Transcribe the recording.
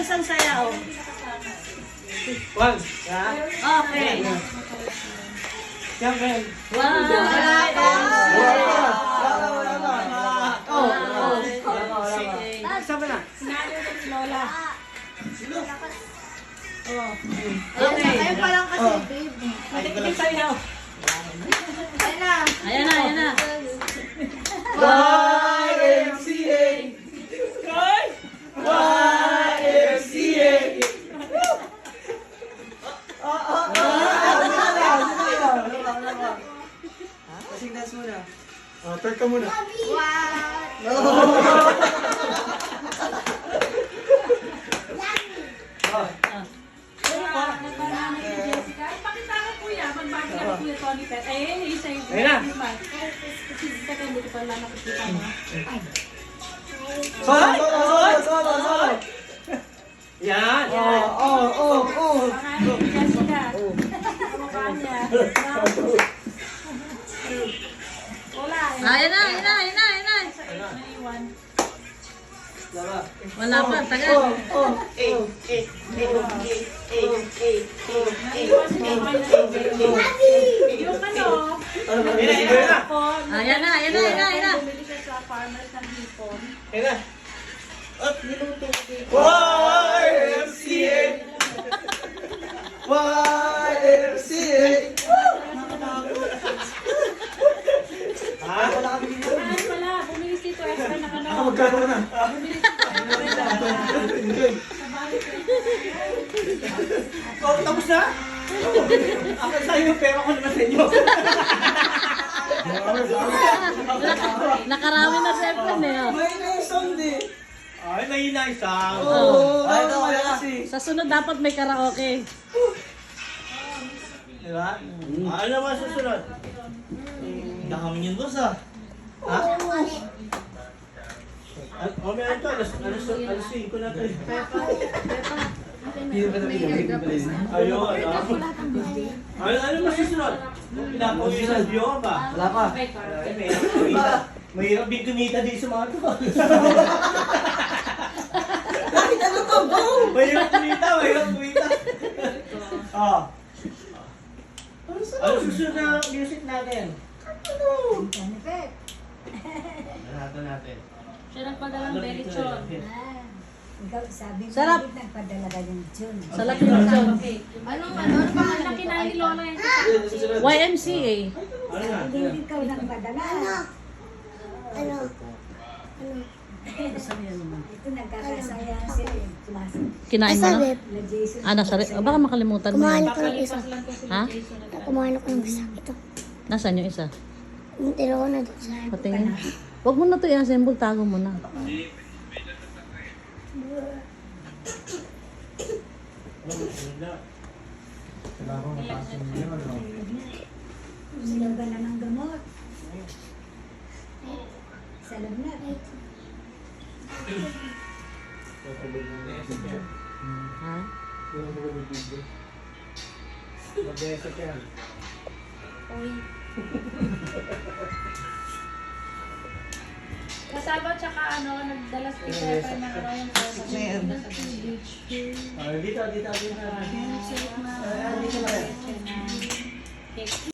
isang sayaw. One. Ha? Okay. Siyempre. One. Sama na. Lola. Okay. Ayun pa lang kasi, babe. Matik-tik sayaw. Ayun na. Ayan na, ayan na. YMCA. YMCA. Kasing dance muna. Twerk ka muna. Pakita ka kuya, magbagi ka kuya Tony Pet. Isa yung Ayun na. Kasi second, hindi ko pala nakikita mo. Solo. Yan. Maraming Jessica. Kamukha niya. Wala. Ayan na, ayan na, ayan na, ayan na. Naiwan. Wala pa, tagal. Yung ano, Ayan na, ayan na, ayan na, ayan na. bumili siya sa farmers ng hipon. YMCA. YMCA. Wala kami dito. Ay, wala. Bumili si Tito extra ng ano. Magkano ka na? Bumili si Tito sa balik. Tapos na? Ako sa'yo yung pera ko naman sa inyo. Nakarami na sa Efren eh. Oh. May naisang di. Ay, may naisang. Oo. Ay, ito kaya kasi. Sa sunod dapat may karaoke. Diba? Ano naman susunod? Dami niyo boss ah. Ha? O, may ano alas 5 na ito. Ayun, ano mas susunod? Pinapawisan view ka ba? Wala pa. Mahirap din kumita din sa mga to. Bakit ano to, bro? Mahirap kumita. Ano susunod na music natin? Natin. Siya nagpadalang berichon. Sabi mo, Sarap. nagpadala ka ng June. Sa laki ng John. Ano pangalan na kinain ni Lola yan? YMCA. Ano na? Hindi ikaw nagpadala. Ito nagkakasaya sila. Kinain mo na? Na Jason. Nasa baka makalimutan mo. Kumain Yan. ako ng isa. Ha? Kumain ako ng isa. Ito. Nasaan yung isa? Tira ko na doon sa... Patingin. Huwag mo na ito i-assemble, tago mo na. Sinugan na ng gamot. Sa lagnat. Ha? Mag-desek yan. Kasama tsaka ano, nagdala si Pepper ng ano yung photo. Dito. Safe na. Dito na rin. Cake.